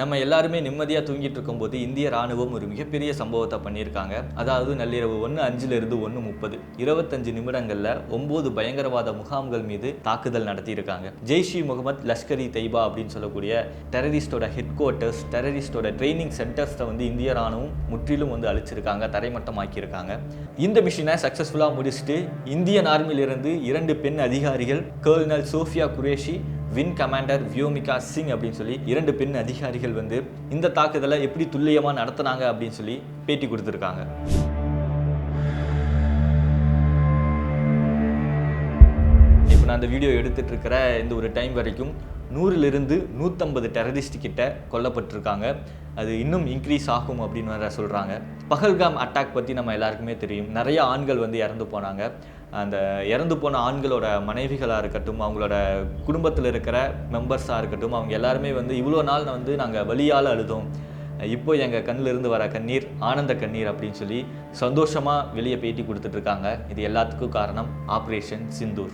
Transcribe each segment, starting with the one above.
நம்ம எல்லாருமே நிம்மதியாக தூங்கிட்டு இருக்கும்போது இந்திய ராணுவம் ஒரு மிகப்பெரிய சம்பவத்தை பண்ணியிருக்காங்க. அதாவது நள்ளிரவு 1:05 1:30 25 நிமிடங்களில் 9 பயங்கரவாத முகாம்கள் மீது தாக்குதல் நடத்தியிருக்காங்க. ஜெய்ஷ் இ முகமது லஷ்கர் இ தொய்பா அப்படின்னு சொல்லக்கூடிய டெரரிஸ்டோட ஹெட் குவார்ட்டர்ஸ், டெரரிஸ்டோட ட்ரைனிங் சென்டர்ஸை இந்திய ராணுவம் முற்றிலும் தரைமட்டமாக்கியிருக்காங்க. இந்த மிஷினை சக்ஸஸ்ஃபுல்லாக முடிச்சுட்டு இந்தியன் ஆர்மியிலிருந்து 2 பெண் அதிகாரிகள், colonel Sofiya Qureshi, wing commander Vyomika Singh அப்படின்னு சொல்லி 2 பெண் அதிகாரிகள் இந்த தாக்குதலை எப்படி துல்லியமாக நடத்தினாங்க அப்படின்னு சொல்லி பேட்டி கொடுத்துருக்காங்க. இப்போ நான் அந்த வீடியோ எடுத்துட்டு இருக்கிற இந்த ஒரு டைம் வரைக்கும் 100லிருந்து 150 டெரரிஸ்ட் கிட்ட கொல்லப்பட்டிருக்காங்க. அது இன்னும் இன்க்ரீஸ் ஆகும் அப்படின்னு வேற சொல்கிறாங்க. பஹல்காம் அட்டாக் பற்றி நம்ம எல்லாருக்குமே தெரியும். நிறைய ஆண்கள் இறந்து போனாங்க. அந்த இறந்து போன ஆண்களோட மனைவிகளாக இருக்கட்டும், அவங்களோட குடும்பத்தில் இருக்கிற மெம்பர்ஸாக இருக்கட்டும், அவங்க எல்லாருமே இவ்வளோ நாள் நாங்கள் வலியால் அழுதோம், இப்போ எங்கள் கண்ணிலிருந்து வர கண்ணீர் ஆனந்த கண்ணீர் அப்படின்னு சொல்லி சந்தோஷமாக வெளியே பேட்டி கொடுத்துட்ருக்காங்க. இது எல்லாத்துக்கும் காரணம் ஆப்ரேஷன் சிந்தூர்.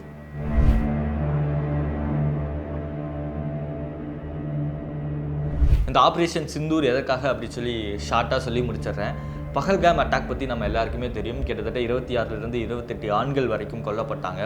இந்த ஆப்ரேஷன் சிந்தூர் எதற்காக அப்படின்னு சொல்லி ஷார்ட்டாக சொல்லி முடிச்சிடுறேன். பஹல்காம் அட்டாக் பற்றி நம்ம எல்லாருக்குமே தெரியும். கிட்டத்தட்ட 26லிருந்து 28 ஆண்கள் வரைக்கும் கொல்லப்பட்டாங்க.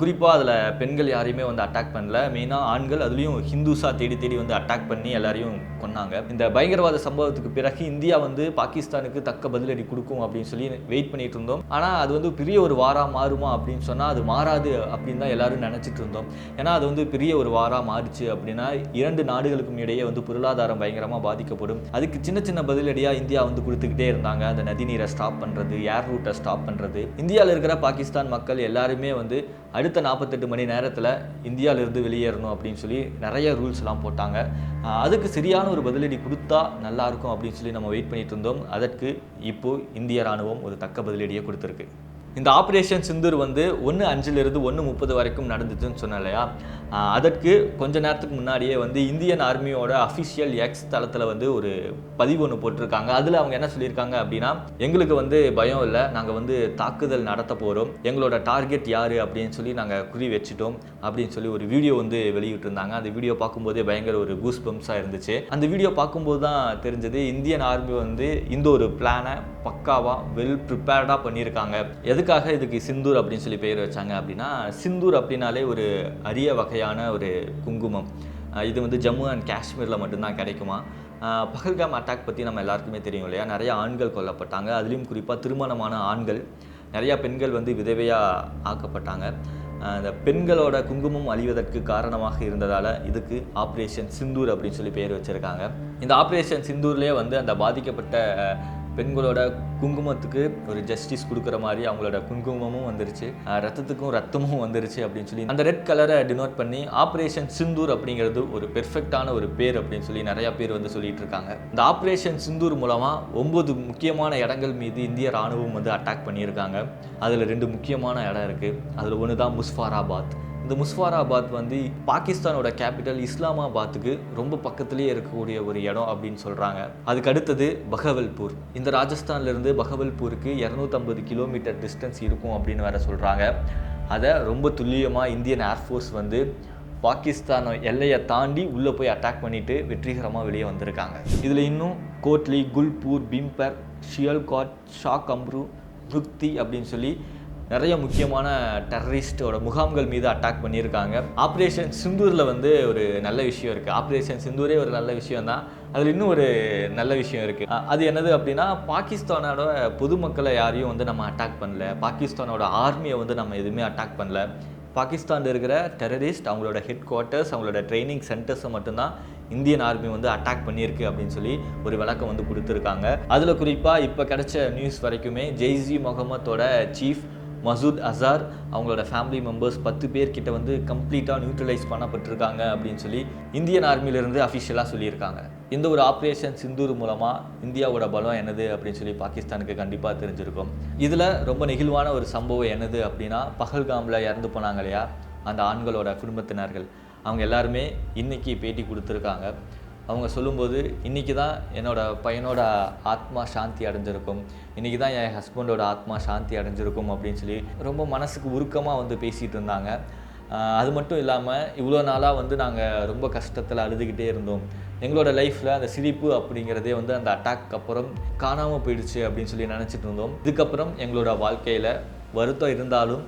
குறிப்பாக அதில் பெண்கள் யாரையுமே அட்டாக் பண்ணல. மெயினாக ஆண்கள், அதுலேயும் ஹிந்துஸாக தேடி அட்டாக் பண்ணி எல்லாரையும் கொன்னாங்க. இந்த பயங்கரவாத சம்பவத்துக்கு பிறகு இந்தியா பாகிஸ்தானுக்கு தக்க பதிலடி கொடுக்கும் அப்படின்னு சொல்லி வெயிட் பண்ணிட்டு இருந்தோம். ஆனால் அது பெரிய ஒரு வாராக மாறுமா அப்படின்னு சொன்னால் அது மாறாது அப்படின்னு தான் எல்லாரும் நினச்சிட்டு இருந்தோம். ஏன்னா அது பெரிய ஒரு வாராக மாறிச்சு அப்படின்னா 2 நாடுகளுக்கும் இடையே பொருளாதாரம் பயங்கரமாக பாதிக்கப்படும். அதுக்கு சின்ன சின்ன பதிலடியாக இந்தியா கொடுத்துக்கிட்டே இருந்தாங்க. அந்த நதிநீரை ஸ்டாப் பண்ணுறது, ஏர் ரூட்டை ஸ்டாப் பண்ணுறது. இந்தியாவில் இருக்கிற பாகிஸ்தான் மக்கள் எல்லாருமே அடுத்த 48 மணி நேரத்தில் இந்தியாவிலிருந்து வெளியேறணும் அப்படின்னு சொல்லி நிறைய ரூல்ஸ்லாம் போட்டாங்க. அதுக்கு சரியான ஒரு பதிலடி கொடுத்தா நல்லாயிருக்கும் அப்படின்னு சொல்லி நம்ம வெயிட் பண்ணிட்டு இருந்தோம். அதற்கு இப்போது இந்திய ராணுவம் ஒரு தக்க பதிலடியை கொடுத்துருக்கு. இந்த ஆப்ரேஷன் சிந்தூர் 1:05லிருந்து 1:30 வரைக்கும் நடந்துச்சுன்னு சொன்னேன் இல்லையா. அதற்கு கொஞ்ச நேரத்துக்கு முன்னாடியே இந்தியன் ஆர்மியோட அஃபிஷியல் எக்ஸ் தளத்தில் ஒரு பதிவு ஒன்று போட்டிருக்காங்க. அதில் அவங்க என்ன சொல்லியிருக்காங்க அப்படின்னா, எங்களுக்கு பயம் இல்லை, நாங்கள் தாக்குதல் நடத்த போகிறோம், எங்களோட டார்கெட் யார் அப்படின்னு சொல்லி நாங்கள் குறி வச்சுட்டோம் அப்படின்னு சொல்லி ஒரு வீடியோ வெளியிட்டிருந்தாங்க. அந்த வீடியோ பார்க்கும்போதே பயங்கர ஒரு கூஸ் பம்ப்ஸாக இருந்துச்சு. அந்த வீடியோ பார்க்கும்போது தான் தெரிஞ்சது இந்தியன் ஆர்மி இந்த ஒரு பிளானை பக்காவாக வெல் ப்ரிப்பேர்டாக பண்ணியிருக்காங்க. எதுக்காக இதுக்கு சிந்தூர் அப்படின்னு சொல்லி பெயர் வச்சாங்க அப்படின்னா, சிந்தூர் அப்படின்னாலே ஒரு அரிய வகையான ஒரு குங்குமம். இது ஜம்மு அண்ட் காஷ்மீரில் மட்டும்தான் கிடைக்குமா. பஹல்காம் அட்டாக் பற்றி நம்ம எல்லாருக்குமே தெரியும் இல்லையா. நிறைய ஆண்கள் கொல்லப்பட்டாங்க. அதுலேயும் குறிப்பாக திருமணமான ஆண்கள், நிறையா பெண்கள் விதவையாக ஆக்கப்பட்டாங்க. அந்த பெண்களோட குங்குமம் அழிவதற்கு காரணமாக இருந்ததால் இதுக்கு ஆப்ரேஷன் சிந்தூர் அப்படின்னு சொல்லி பெயர் வச்சுருக்காங்க. இந்த ஆப்ரேஷன் சிந்தூர்லேயே அந்த பாதிக்கப்பட்ட பெண்களோட குங்குமத்துக்கு ஒரு ஜஸ்டிஸ் கொடுக்குற மாதிரி அவங்களோட குங்குமமும் வந்துருச்சு, ரத்தத்துக்கும் ரத்தமும் வந்துருச்சு அப்படின்னு சொல்லி அந்த ரெட் கலரை டினோட் பண்ணி ஆப்ரேஷன் சிந்தூர் அப்படிங்கிறது ஒரு பெர்ஃபெக்டான ஒரு பேர் அப்படின்னு சொல்லி நிறையா பேர் சொல்லிட்டு இருக்காங்க. இந்த ஆப்ரேஷன் சிந்தூர் மூலமாக 9 முக்கியமான இடங்கள் மீது இந்திய ராணுவம் அட்டாக் பண்ணியிருக்காங்க. அதில் 2 முக்கியமான இடம் இருக்குது. அதில் ஒன்று தான் முஸ்ஃபாராபாத். இந்த முஸ்ஃபாராபாத் பாகிஸ்தானோட கேபிட்டல் இஸ்லாமாபாத்துக்கு ரொம்ப பக்கத்துலேயே இருக்கக்கூடிய ஒரு இடம் அப்படின்னு சொல்கிறாங்க. அதுக்கு அடுத்தது பஹவல்பூர். இந்த ராஜஸ்தான்லேருந்து பஹவல்பூருக்கு 250 கிலோமீட்டர் டிஸ்டன்ஸ் இருக்கும் அப்படின்னு வேற சொல்கிறாங்க. அதை ரொம்ப துல்லியமாக இந்தியன் ஏர்ஃபோர்ஸ் பாகிஸ்தான் எல்லையை தாண்டி உள்ளே போய் அட்டாக் பண்ணிவிட்டு வெற்றிகரமாக வெளியே வந்திருக்காங்க. இதில் இன்னும் கோட்லி, குல்பூர், பிம்பர், ஷியல்காட், ஷா கம்ரு, புக்தி அப்படின்னு சொல்லி நிறைய முக்கியமான டெரரிஸ்டோட முகாம்கள் மீது அட்டாக் பண்ணியிருக்காங்க. ஆப்ரேஷன் சிந்தூரில் ஒரு நல்ல விஷயம் இருக்குது. ஆப்ரேஷன் சிந்தூரே ஒரு நல்ல விஷயம் தான். அதில் இன்னும் ஒரு நல்ல விஷயம் இருக்குது. அது என்னது அப்படின்னா, பாகிஸ்தானோட பொதுமக்களை யாரையும் நம்ம அட்டாக் பண்ணல, பாகிஸ்தானோட ஆர்மியை நம்ம எதுவுமே அட்டாக் பண்ணல. பாகிஸ்தானில் இருக்கிற டெரரிஸ்ட், அவங்களோட ஹெட் குவார்ட்டர்ஸ், அவங்களோட ட்ரைனிங் சென்டர்ஸை மட்டும்தான் இந்தியன் ஆர்மி அட்டாக் பண்ணியிருக்கு அப்படின்னு சொல்லி ஒரு விளக்கம் கொடுத்துருக்காங்க. அதில் குறிப்பாக இப்போ கிடைச்ச நியூஸ் வரைக்குமே ஜெய்ஷ் இ முகமதோட சீஃப் மசூத் அசார், அவங்களோட ஃபேமிலி மெம்பர்ஸ் 10 பேர்கிட்ட கம்ப்ளீட்டாக நியூட்ரலைஸ் பண்ணப்பட்டிருக்காங்க அப்படின்னு சொல்லி இந்தியன் ஆர்மியிலேருந்து அஃபிஷியலாக சொல்லியிருக்காங்க. இந்த ஒரு ஆப்ரேஷன் சிந்தூர் மூலமாக இந்தியாவோட பலம் என்னது அப்படின்னு சொல்லி பாகிஸ்தானுக்கு கண்டிப்பாக தெரிஞ்சிருக்கும். இதில் ரொம்ப நெகிழ்வான ஒரு சம்பவம் என்னது அப்படின்னா, பஹல்காமில் இறந்து போனாங்க இல்லையா அந்த ஆண்களோட குடும்பத்தினர்கள், அவங்க எல்லாருமே இன்றைக்கி பேட்டி கொடுத்துருக்காங்க. அவங்க சொல்லும்போது, இன்றைக்கி தான் என்னோடய பையனோட ஆத்மா சாந்தி அடைஞ்சிருக்கும், இன்றைக்கி தான் என் ஹஸ்பண்டோட ஆத்மா சாந்தி அடைஞ்சிருக்கும் அப்படின்னு சொல்லி ரொம்ப மனசுக்கு உருக்கமாக பேசிகிட்டு இருந்தாங்க. அது மட்டும் இல்லாமல் இவ்வளோ நாளாக நாங்கள் ரொம்ப கஷ்டத்தில் அழுதுகிட்டே இருந்தோம், எங்களோட லைஃப்பில் அந்த சிரிப்பு அப்படிங்கிறதே வந்து அந்த அட்டாக் அப்புறம் காணாமல் போயிடுச்சு அப்படின்னு சொல்லி நினச்சிட்டு இருந்தோம். இதுக்கப்புறம் எங்களோட வாழ்க்கையில் வருத்தம் இருந்தாலும்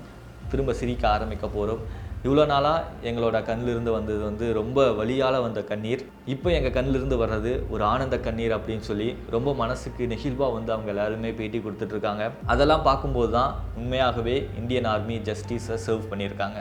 திரும்ப சிரிக்க ஆரம்பிக்க போகிறோம். இவ்வளோ நாளாக எங்களோட கண்ணிலிருந்து வந்தது வந்து ரொம்ப வலியால் வந்த கண்ணீர். இப்போ எங்கள் கண்ணிலிருந்து வர்றது ஒரு ஆனந்த கண்ணீர் அப்படின்னு சொல்லி ரொம்ப மனசுக்கு நெகிழ்வாக வந்து அவங்க எல்லாருமே பேட்டி கொடுத்துட்ருக்காங்க. அதெல்லாம் பார்க்கும்போது தான் உண்மையாகவே இந்தியன் ஆர்மி ஜஸ்டிஸை சர்வ் பண்ணியிருக்காங்க.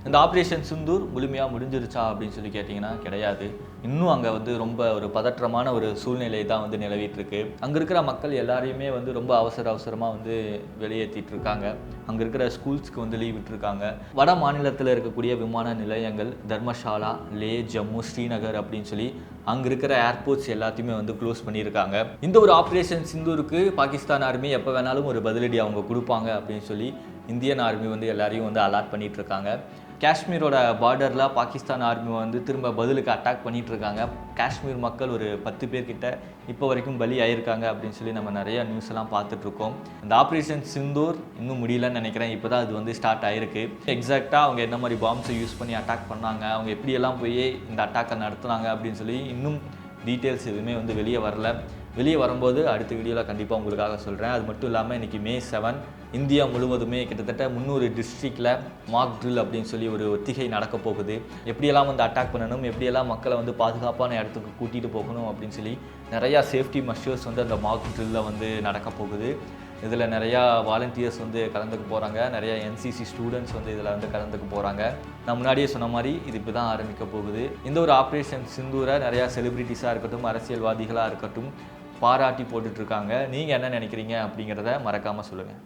இந்த ஆப்ரேஷன் சிந்தூர் முழுமையாக முடிஞ்சிருச்சா அப்படின்னு சொல்லி கேட்டிங்கன்னா கிடையாது. இன்னும் அங்கே வந்து ரொம்ப ஒரு பதற்றமான ஒரு சூழ்நிலை தான் வந்து நிலவிட்டுருக்கு. அங்கே இருக்கிற மக்கள் எல்லாரையுமே வந்து ரொம்ப அவசரமாக வந்து வெளியேற்றிட்டு இருக்காங்க. அங்கே இருக்கிற ஸ்கூல்ஸ்க்கு வந்து லீவ் விட்டுருக்காங்க. வட மாநிலத்தில் இருக்கக்கூடிய விமான நிலையங்கள் தர்மசாலா, லே, ஜம்மு, ஸ்ரீநகர் அப்படின்னு சொல்லி அங்கே இருக்கிற ஏர்போர்ட்ஸ் எல்லாத்தையுமே வந்து க்ளோஸ் பண்ணியிருக்காங்க. இந்த ஒரு ஆப்ரேஷன் சிந்தூருக்கு பாகிஸ்தான் ஆர்மி எப்போ வேணாலும் ஒரு பதிலடி அவங்க கொடுப்பாங்க அப்படின்னு சொல்லி இந்தியன் ஆர்மி வந்து எல்லாரையும் வந்து அலாட் பண்ணிகிட்டு இருக்காங்க. காஷ்மீரோட பார்டரில் பாகிஸ்தான் ஆர்மி வந்து திரும்ப பதிலுக்கு அட்டாக் பண்ணிகிட்ருக்காங்க. காஷ்மீர் மக்கள் ஒரு 10 பேர்கிட்ட இப்போ வரைக்கும் பலி ஆகியிருக்காங்க அப்படின்னு சொல்லி நம்ம நிறைய நியூஸ் எல்லாம் பார்த்துட்ருக்கோம். இந்த ஆப்ரேஷன் சிந்தூர் இன்னும் முடியலன்னு நினைக்கிறேன். இப்போ தான் அது வந்து ஸ்டார்ட் ஆகிருக்கு. எக்ஸாக்டாக அவங்க என்ன மாதிரி பாம்ஸை யூஸ் பண்ணி அட்டாக் பண்ணாங்க, அவங்க எப்படியெல்லாம் போய் இந்த அட்டாக்கை நடத்துனாங்க அப்படின்னு சொல்லி இன்னும் டீட்டெயில்ஸ் எதுவுமே வந்து வெளியே வரல. வெளியே வரும்போது அடுத்த வீடியோவில் கண்டிப்பாக உங்களுக்காக சொல்கிறேன். அது மட்டும் இல்லாமல் இன்றைக்கி May 7 இந்தியா முழுவதுமே கிட்டத்தட்ட 300 டிஸ்ட்ரிக்டில் மாக் ட்ரில் அப்படின்னு சொல்லி ஒரு ஒத்திகை நடக்க போகுது. எப்படியெல்லாம் வந்து அட்டாக் பண்ணணும், எப்படியெல்லாம் மக்களை வந்து பாதுகாப்பான இடத்துக்கு கூட்டிகிட்டு போகணும் அப்படின்னு சொல்லி நிறையா சேஃப்டி மெஷர்ஸ் வந்து அந்த மாக் ட்ரில்லில் வந்து நடக்க போகுது. இதில் நிறையா வாலண்டியர்ஸ் வந்து கலந்துக்க போகிறாங்க. நிறையா NCC ஸ்டூடெண்ட்ஸ் வந்து இதில் வந்து கலந்துக்க போகிறாங்க. நான் முன்னாடியே சொன்ன மாதிரி இது இப்போ தான் ஆரம்பிக்க போகுது. இந்த ஒரு ஆப்ரேஷன் சிந்தூரை நிறையா செலிப்ரிட்டிஸாக இருக்கட்டும், அரசியல்வாதிகளாக இருக்கட்டும் பாராட்டி போட்டுட்ருக்காங்க. நீங்கள் என்ன நினைக்கிறீங்க அப்படிங்கிறத மறக்காமல் சொல்லுங்கள்.